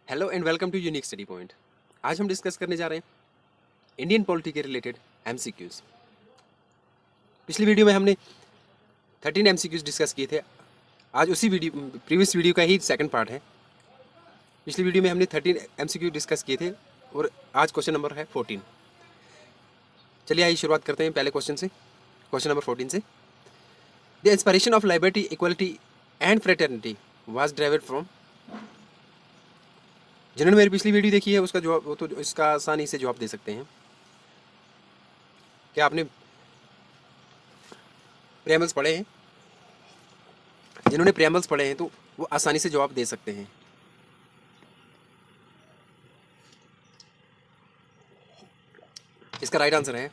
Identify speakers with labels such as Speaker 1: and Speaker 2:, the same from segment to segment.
Speaker 1: Hello and welcome to unique study point. आज हम discuss करने जा रहे हैं इंडियन पॉलिटी के रिलेटेड एमसीक्यूज। पिछली वीडियो में हमने 13 एमसीक्यूज डिस्कस किए थे। आज उसी प्रीवियस वीडियो का ही सेकंड पार्ट है। पिछली वीडियो में हमने 13 एमसीक्यू डिस्कस किए थे और आज क्वेश्चन नंबर है 14। चलिए आइए शुरुआत करते हैं पहले क्वेश्चन से, क्वेश्चन नंबर 14 से। The inspiration of liberty, equality and fraternity was derived from. जिन्होंने मेरी पिछली वीडियो देखी है उसका जवाब, वो तो इसका आसानी से जवाब दे सकते हैं। क्या आपने प्रेमल्स पढ़े हैं? जिन्होंने प्रेमल्स पढ़े हैं तो वो आसानी से जवाब दे सकते हैं। इसका राइट आंसर है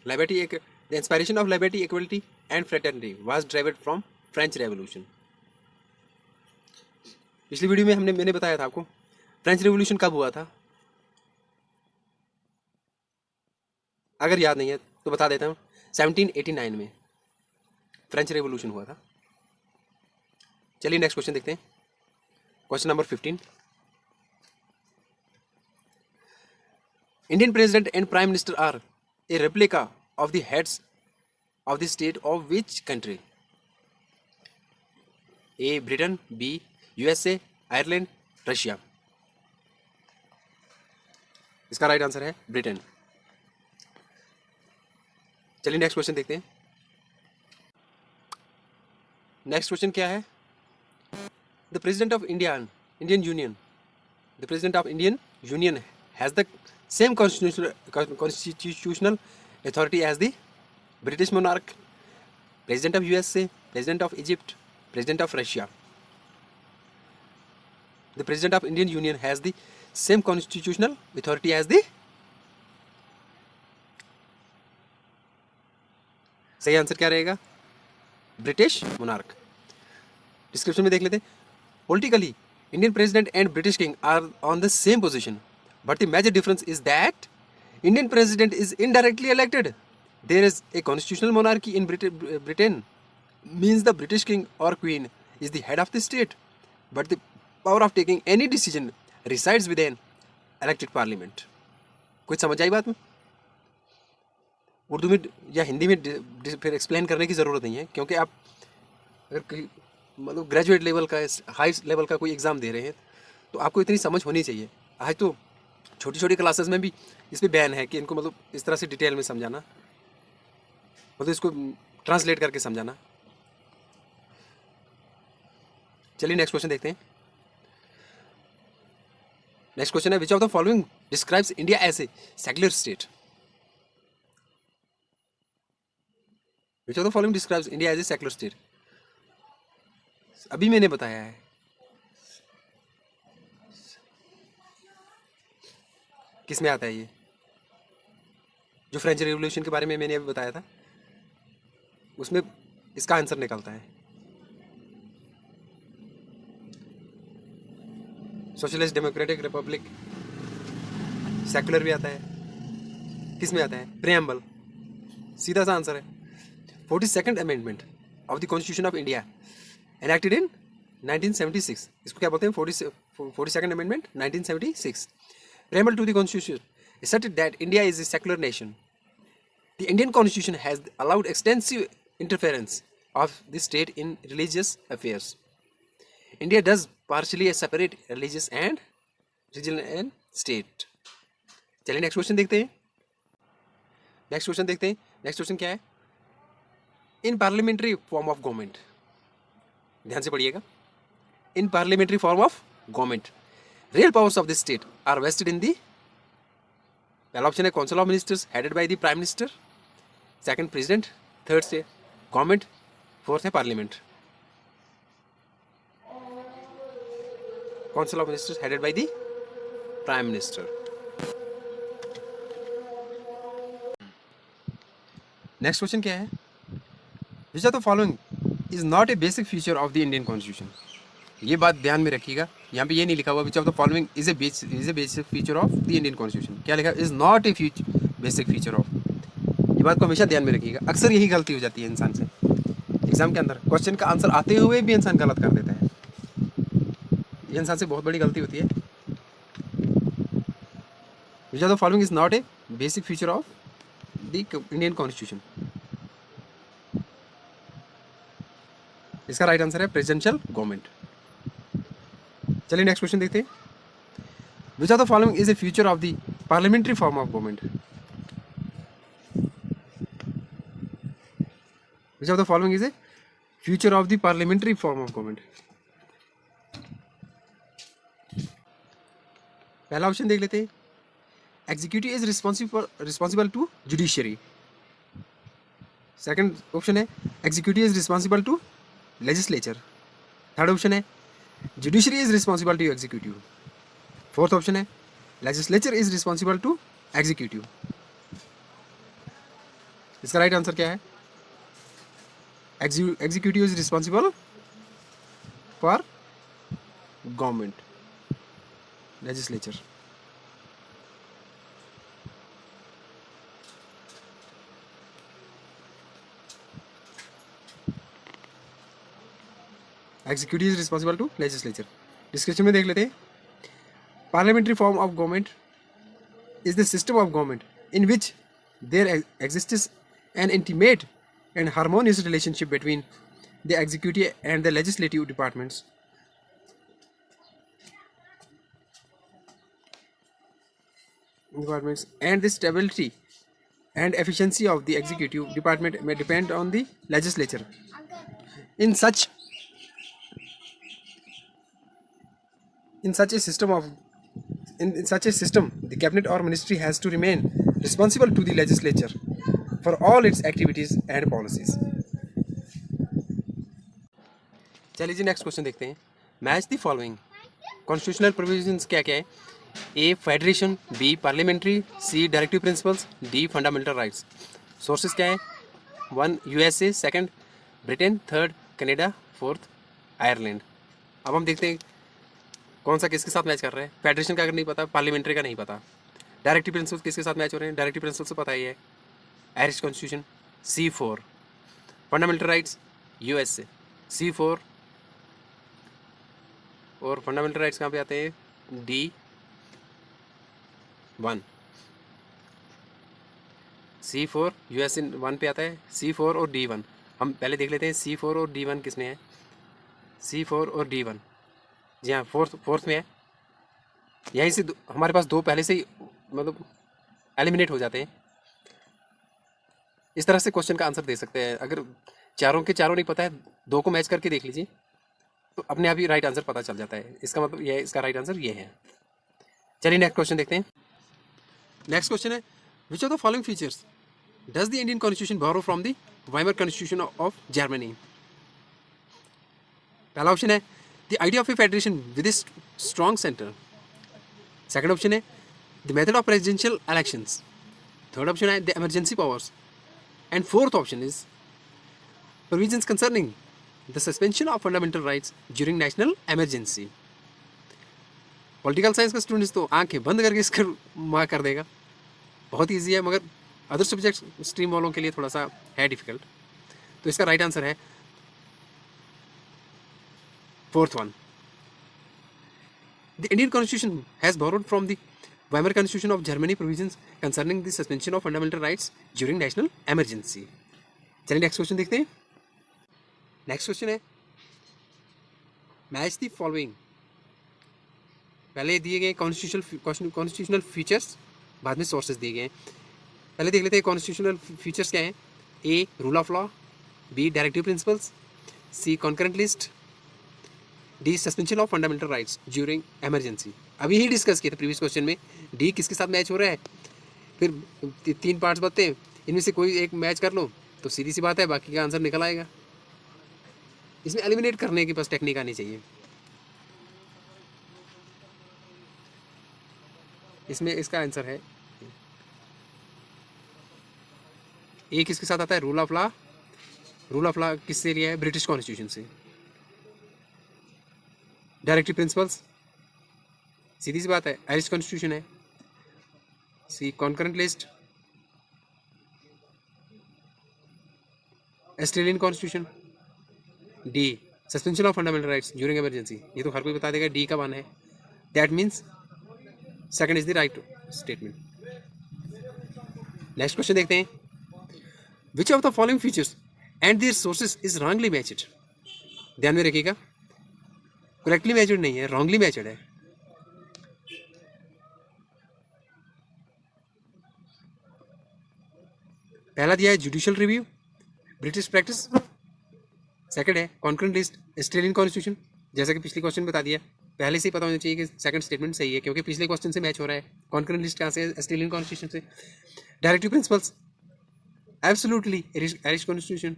Speaker 1: liberty. The inspiration of liberty, equality and fraternity was derived from French revolution. पिछली वीडियो में मैंने बताया था आपको फ्रेंच रेवोल्यूशन कब हुआ था। अगर याद नहीं है तो बता देता हूँ, 1789 में फ्रेंच रेवोल्यूशन हुआ था। चलिए नेक्स्ट क्वेश्चन देखते हैं, question number 15। Indian president and prime minister are a replica of the heads of the state of which country? A Britain, B USA, Ireland, Russia. इसका राइट आंसर है Britain. चलिए next question देखते हैं। Next question क्या है? The president of Indian union has the same constitutional authority as the British monarch, president of USA, president of Egypt, president of Russia. The president of Indian union has the same constitutional authority as the. सही answer क्या रहेगा? British monarch. Description में देख लेते हैं। Politically Indian president and British king are on the same position, but the major difference is that Indian president is indirectly elected. There is a constitutional monarchy in Britain, means the British king or queen is the head of the state, but the power of taking any decision resides with an elected parliament. कुछ समझ आई बात में? उर्दू में या हिंदी में फिर explain करने की ज़रूरत नहीं है, क्योंकि आप अगर मतलब ग्रेजुएट लेवल का, हाई लेवल का कोई एग्ज़ाम दे रहे हैं तो आपको इतनी समझ होनी चाहिए। आज तो छोटी छोटी क्लासेस में भी इस पर बैन है कि इनको मतलब इस तरह से डिटेल में समझाना, मतलब इसको ट्रांसलेट करके समझाना। चलिए नेक्स्ट क्वेश्चन देखते हैं। नेक्स्ट क्वेश्चन है, which of the following describes India as a secular state? Which of the following describes India as a secular state? अभी मैंने बताया है। किस में आता है ये? जो फ्रेंच रिवॉल्यूशन के बारे में मैंने अभी बताया था उसमें इसका आंसर निकलता है। सोशलिस्ट डेमोक्रेटिक रिपब्लिक, सेक्युलर भी आता है। किस में आता है? प्रेम्बल। सीधा सा आंसर है 42nd amendment of the constitution of India enacted in 1976। इसको क्या बोलते हैं? 42nd amendment 1976। Preamble to the constitution asserted that India is a secular nation. The Indian constitution has allowed extensive interference of the state in religious affairs. India does partially separate religious and regional and state. चलिए next question देखते हैं। Next question क्या है? In parliamentary form of government, ध्यान से पढ़िएगा। In parliamentary form of government real powers of the state are vested in the. पहला option है council of ministers headed by the prime minister, second president, third से government, fourth है parliament. Council of ministers headed by the prime minister. Next question क्या है? Which of the following is not a basic feature of the Indian constitution? ये बात ध्यान में रखिएगा, यहाँ पे ये नहीं लिखा हुआ विच of the following is A basic feature of the Indian constitution. क्या लिखा? Is not a basic feature of. ये बात को हमेशा ध्यान में रखिएगा। अक्सर यही गलती हो जाती है इंसान से एग्जाम के अंदर, क्वेश्चन का आंसर आते हुए भी इंसान गलत कर देता है। ये इंसान से बहुत बड़ी गलती होती है। Which are the following is not a basic feature of the Indian constitution? इसका राइट आंसर है प्रेसिडेंशियल गवर्नमेंट। चलिए नेक्स्ट क्वेश्चन देखते हैं। Which are the following is a feature of the parliamentary form of government? Which of the following is a future of the parliamentary form of government? पहला option देख लेते हैं, executive is responsible to judiciary. Second option है executive is responsible to legislature. Third option है judiciary is responsible to executive. Fourth option है legislature is responsible to executive. इसका right answer क्या है? Executive is responsible for government, legislature. Executive is responsible to legislature. Description में देख लेते हैं। Parliamentary form of government is the system of government in which there exists an intimate and harmonious relationship between the executive and the legislative departments. And the stability and efficiency of the executive department may depend on the legislature. In such a system, the cabinet or ministry has to remain responsible to the legislature for all its activities and policies. चलिए जी next question देखते हैं। Match the following constitutional provisions क्या क्या है? A federation, B parliamentary, C directive principles, D fundamental rights. Sources क्या है? 1 USA, second Britain, third Canada, fourth Ireland. अब हम देखते हैं कौन सा किसके साथ मैच कर रहा है। फेडरेशन का अगर नहीं पता, पार्लियामेंट्री का नहीं पता, डायरेक्टिव प्रिंसिपल्स किसके साथ मैच हो रहे हैं? डायरेक्टिव प्रिंसिपल्स तो पता ही है, Irish constitution, C4। Fundamental rights USA, C4। और फंडामेंटल राइट्स कहाँ पे आते हैं? D1। C4 US 1 पे आता है, C4 और D1। हम पहले देख लेते हैं C4 और D1 किसमें है। C4 और D1 जी हाँ फोर्थ में है। यहीं से हमारे पास दो पहले से ही मतलब एलिमिनेट हो जाते हैं। इस तरह से क्वेश्चन का आंसर दे सकते हैं। अगर चारों के चारों नहीं पता है, दो को मैच करके देख लीजिए तो अपने आप ही राइट आंसर पता चल जाता है। इसका मतलब ये है, इसका राइट आंसर ये है। चलिए नेक्स्ट क्वेश्चन देखते हैं। नेक्स्ट क्वेश्चन है which of the following features does the Indian constitution borrow from the Weimar constitution of Germany? पहला ऑप्शन है the idea of a federation with a strong center. Second option है the method of presidential elections. Third option है the emergency powers. And fourth option is provisions concerning the suspension of fundamental rights during national emergency. Political science का students तो आंखें बंद करके इसका mark कर देगा। बहुत ईजी है, मगर अदर सब्जेक्ट स्ट्रीम वालों के लिए थोड़ा सा है डिफिकल्ट। तो इसका राइट आंसर है fourth one. The Indian Constitution has borrowed from the Weimar Constitution of Germany provisions concerning the suspension of fundamental rights during national emergency. चलिए नेक्स्ट क्वेश्चन देखते हैं। नेक्स्ट क्वेश्चन है मैच द फॉलोइंग। पहले दिए गए constitutional features, बाद में sources दिए गए हैं। पहले देख लेते हैं कॉन्स्टिट्यूशनल फीचर्स क्या हैं। A rule of law, B directive principles, C concurrent list, D suspension of fundamental rights during emergency. अभी ही डिस्कस किए थे प्रीवियस क्वेश्चन में। डी किसके साथ मैच हो रहा है, फिर 3 पार्ट्स बनते हैं, इनमें से कोई एक मैच कर लो तो सीधी सी बात है बाकी का आंसर निकल आएगा। इसमें एलिमिनेट करने की बस टेक्निक आनी चाहिए। इसमें इसका आंसर है ए किसके साथ आता है? Rule of law. Rule of law किससे लिया है? ब्रिटिश कॉन्स्टिट्यूशन से। डायरेक्टिव प्रिंसिपल्स सीधी सी बात है आयरिश कॉन्स्टिट्यूशन है। C concurrent list Australian constitution. D suspension of fundamental rights during emergency. ये तो हर कोई बता देगा डी का वन है। That means second is the right statement. Next question देखते हैं, which of the following features and their sources is wrongly matched. ध्यान में रखिएगा, करेक्टली मैच्ड नहीं है, रॉन्गली मैच्ड है। पहला दिया है judicial review, British practice. Second है कॉन्करेंट लिस्ट, ऑस्ट्रेलियन कॉन्स्टिट्यूशन। जैसा कि पिछले क्वेश्चन बता दिया, पहले से ही पता होना चाहिए कि सेकंड स्टेटमेंट सही है, क्योंकि पिछले क्वेश्चन से मैच हो रहा है। कॉन्करेंट लिस्ट कहाँ से है? ऑस्ट्रेलियन कॉन्स्टिट्यूशन से। Directive principles, absolutely Irish constitution.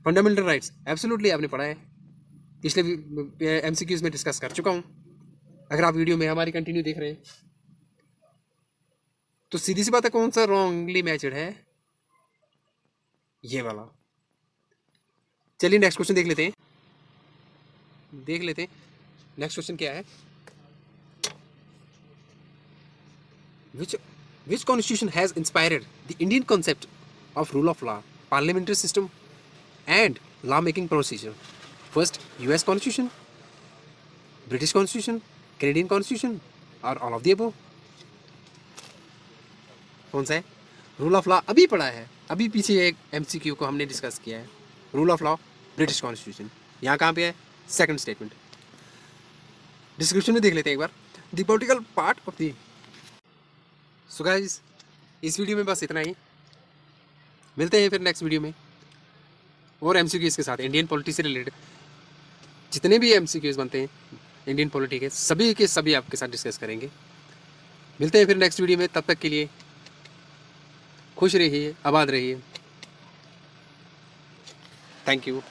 Speaker 1: Fundamental rights, absolutely आपने पढ़ा है, पिछले एमसीक्यूज में डिस्कस कर चुका हूँ। अगर आप वीडियो में हमारी कंटिन्यू देख रहे हैं तो सीधी सी बात है, कौन सा रॉन्गली मैच्ड है? ये वाला। चलिए नेक्स्ट क्वेश्चन देख लेते हैं। नेक्स्ट क्वेश्चन क्या है, which constitution has inspired the Indian concept of rule of law, parliamentary system and law making procedure? First, US constitution, British constitution, Canadian constitution or all of the above? कौन सा है? Rule of law अभी पढ़ा है, अभी पीछे एक MCQ को हमने डिस्कस किया है। Rule of law British constitution, यहाँ कहाँ पे है? Second statement. डिस्क्रिप्शन में देख लेते हैं एक बार, the political part of the. So guys, इस वीडियो में बस इतना ही। मिलते हैं फिर नेक्स्ट वीडियो में और एमसीक्यूज के साथ। इंडियन पॉलिटी से रिलेटेड जितने भी एमसीक्यूज बनते हैं इंडियन पॉलिटी के, सभी के सभी आपके साथ डिस्कस करेंगे। मिलते हैं फिर नेक्स्ट वीडियो में, तब तक के लिए खुश रहिए, आबाद रहिए। Thank you.